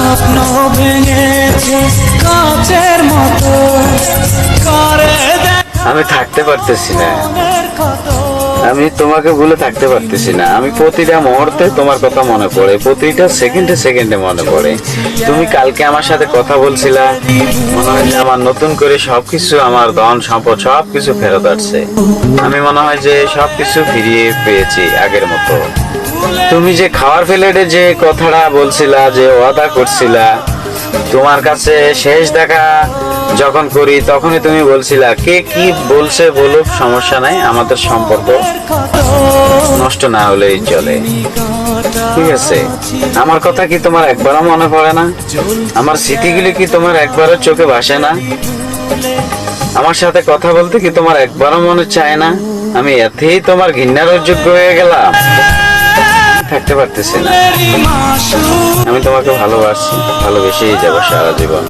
স্বপ্ন ভেঙেছে কাচের মতো করে আমি থাকতে পারতেছি না, মনের ক্ষত। আমি তোমাকে ভুলে থাকতে পারতেছি না। আমি প্রতিটা মুহূর্তে তোমার কথা মনে পড়ে, প্রতিটা সেকেন্ডে সেকেন্ডে মনে পড়ে। তুমি কালকে আমার সাথে কথা বলছিলা, মনে হয় যে আমার নতুন করে সবকিছু, আমার ধন সম্পদ সবকিছু ফেরত আসছে। আমি মনে হয় যে সবকিছু ফিরিয়ে পেয়েছি আগের মতো। তুমি যে খাওয়ার প্লেটে যে কথাটা বলছিলা, যে ওয়াদা করছিলা, তোমার কাছে শেষ দেখা যখন করি তখনই তুমি বলছিলা কে কি বলছে বলুক, সমস্যা নাই, আমাদের সম্পর্ক নষ্ট না হলেই চলে। ঠিক আছে, আমার কথা কি তোমার একবারও মনে পড়ে না? আমার স্মৃতিগুলি কি তোমার একবারও চোখে ভাসে না? আমার সাথে কথা বলতে কি তোমার একবারও মনে চায় না? আমি এতেই তোমার ঘৃণার যোগ্য হয়ে গেলাম, থাকতে পারতেছি না। আমি তোমাকে ভালোবাসি, ভালোবেসেই যাবো সারা জীবন।